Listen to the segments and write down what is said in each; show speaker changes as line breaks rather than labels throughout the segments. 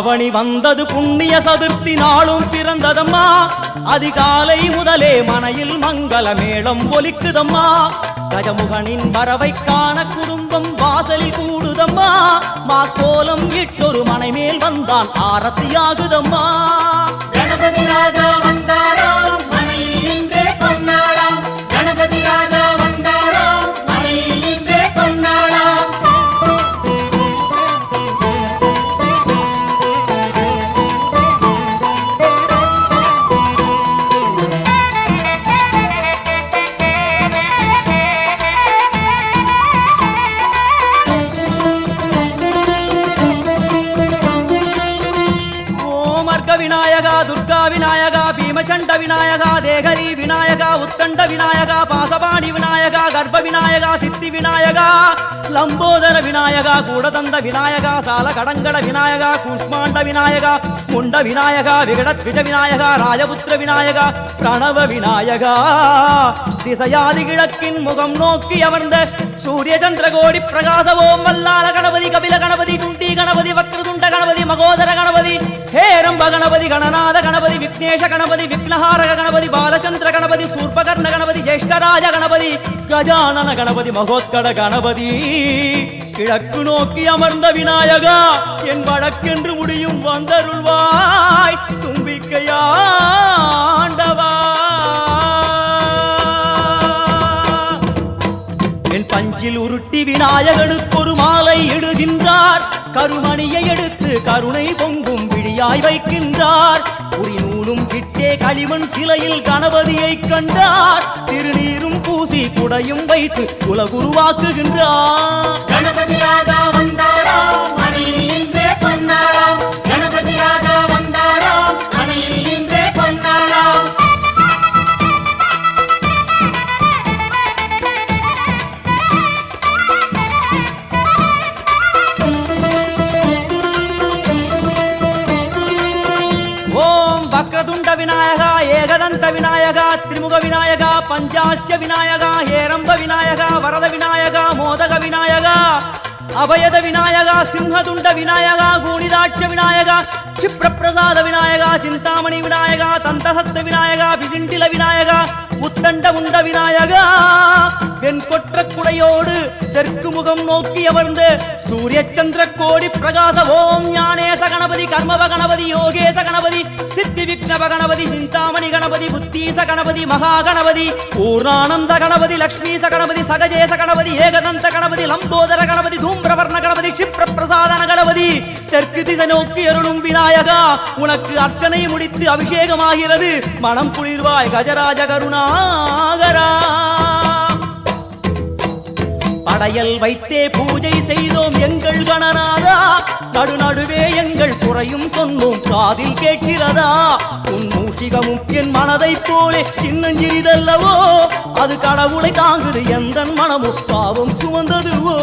ஆவணி வந்தது புண்ணிய சதுர்த்தி நாளும் பிறந்ததம்மா. அதிகாலை முதலே மனையில் மங்கள மேளம் ஒலிக்குதம்மா. கஜமுகனின் வரவை காண குடும்பம் வாசலில் கூடுதம்மா. மாக்கோலம் இட்டொரு மனை மேல் வந்தான் ஆரத்தியாகுதம்மா.
கணபதி ராஜா வந்தாராம் மனையில் நின்றே பொன்னாளாம். கணபதி ராஜா வந்தாராம் மனையில் நின்றே பொன்னாளாம்.
விநாயகா துர்கா விநாயகா பீமச்சண்ட விநாயகா தேகரி விநாயகா உத்தண்ட விநாயகா பாசபாணி விநாயகா கர்ப்ப விநாயகா சித்தி விநாயகா லம்போதர விநாயகா கூடதந்த விநாயகா சால கடங்கட விநாயகா கூஷ்மாண்ட விநாயகா முண்ட விநாயகா விகடத்விஜ விநாயகா ராஜபுத்திர விநாயகா பிரணவ விநாயகா. திசையாதி கிழக்கின் முகம் நோக்கி அமர்ந்த சூரிய சந்திரகோடி பிரகாசவோம் வல்லால கணபதி கபில கணபதி குண்டி கணபதி வக்ரதுண்ட கணபதி மகோதர கணபதி ஹேரம்ப கணபதி கணநாத கணபதி விக்னேஷ கணபதி விக்னஹாரக கணபதி பாலச்சந்திர கணபதி சூர்பகர்ண கணபதி ஜேஷ்டராஜ கணபதி கஜானன கணபதி மகோத்கட கணபதி. கிழக்கு நோக்கி அமர்ந்த விநாயகா என் வழக்கென்று முடியும் வந்தருள்வாய் தும்பிக்கையாண்டவா. என் பஞ்சில் உருட்டி விநாயகனுக்கு ஒரு மாலை இடுகின்றார். கருமணியை எடுத்து கருணை பொங்கும் விழியாய் வைக்கின்றார். உரிநூலும் கிட்டே களிமண் சிலையில் கணபதியை கண்டார். திருநீரும் பூசி குடையும் வைத்து குலகுருவாக்குகின்றார்.
கணபதி ராஜா வந்தாராம் மனையில் நின்றே பொன்னாளாம். கணபதி ராஜா வந்தாராம் மனையில் நின்றே பொன்னாளாம்.
வக்ரதுண்ட விநாயகா ஏகதந்த விநாயகா திரிமுக விநாயகா பஞ்சாஸ்ய விநாயகா ஹேரம்ப விநாயகா வரத விநாயகா மோதக விநாயகா அபயத விநாயகா சிம்ஹதுண்ட விநாயகா கூணிதாட்ச விநாயகா க்ஷிப்ரப்பிரசாத விநாயகா சிந்தாமணி விநாயகா தந்தஹஸ்த விநாயகா பிசிண்டில விநாயகா உத்தண்ட உண்ட விநாயகா. வெண்கொற்ற குடையோடு தெற்கு முகம் நோக்கி அமர்ந்து சூரிய சந்திர கோடி பிரகாச ஓம் ஞானேச கணபதி கர்மவ கணபதி யோகேச கணபதி சித்தி விக்னவ கணபதி சிந்தாமணி கணபதி புத்தீச கணபதி மகா கணபதி பூர்ணானந்த கணபதி லக்ஷ்மீச கணபதி சகஜேச கணபதி ஏகதந்த கணபதி லம்போதர கணபதி தூம்பிரவர்ண கணபதி க்ஷிப்ரப்பிரசாதன கணபதி. தெற்கு திசை நோக்கி அருளும் விநாயகா உனக்கு அர்ச்சனை முடித்து அபிஷேகமாகிறது. மனம் குளிர்வாய் கஜராஜ கருணாகரா. படையல் வைத்தே பூஜை செய்தோம் எங்கள் கணநாதா. நடுநடுவே எங்கள் குறையும் சொன்னோம் காதில் கேட்கிறதா. உன் மூஷிகமும் என் மனதை போலே சின்னஞ்சிறிதல்லவோ. அது கடவுளை தாங்குது எந்த மனமும் பாவம் சுமந்ததுவோ.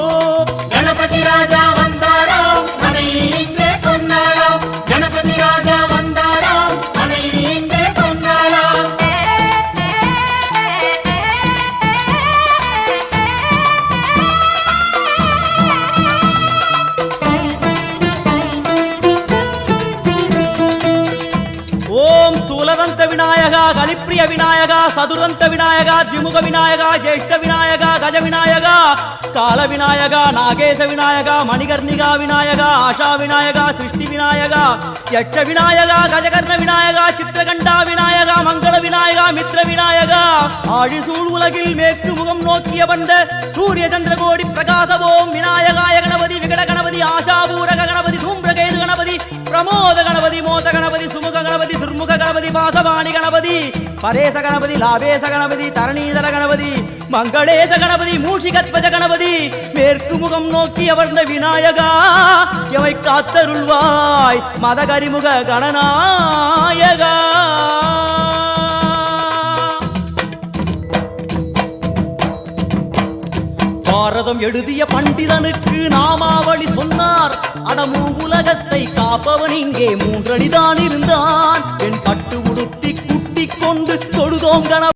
கணபதி ராஜா வந்தாராம் மனையில் நின்றே பொன்னாளாம். கணபதி ராஜா வந்தாராம் மனையில் நின்றே பொன்னாளாம்.
ஓம் ஸ்தூலதந்த விநாயகா கலிப்பிரிய விநாயகா சதுரந்த விநாயகா திமுக விநாயகா ஜேஷ்ட விநாயகா கஜ விநாயகா கால விநாயகா நாகேச விநாயகா மணிகர்ணிகா விநாயகா ஆஷா விநாயகா சிருஷ்டி விநாயகா யட்ச விநாயகா கஜகர்ண விநாயகா சித்திரகண்டா விநாயகா மங்கள விநாயகா மித்ர விநாயகா. ஆழிசூழ் உலகில் மேற்கு முகம் நோக்கிய வந்த சூரிய சந்திரகோடி பிரகாசவோம் விநாயகாய கணபதி விகட கணபதி ஆஷாபூரக கணபதி தூம்பிரகேது கணபதி பிரமோத கணபதி மோத கணபதி சுமுக கணபதி துர்முக கணபதி பாசபாணி கணபதி பரேச கணபதி லாபேச கணபதி தரணீதர கணபதி மங்களேச கணபதி மூஷிகத்வஜ கணபதி. மேற்கு முகம் நோக்கி அமர்ந்த விநாயகா எவை காத்தருள்வாய் மதகரிமுக கணநாயகா. பாரதம் எழுதிய பண்டிதனுக்கு நாமாவளி சொன்னார். அடமூ உலகத்தை காப்பவன் இங்கே மூன்றடிதான் இருந்தான். என் பட்டு உடுத்தி குட்டிக் கொண்டு தொழுதோம் கணபதி.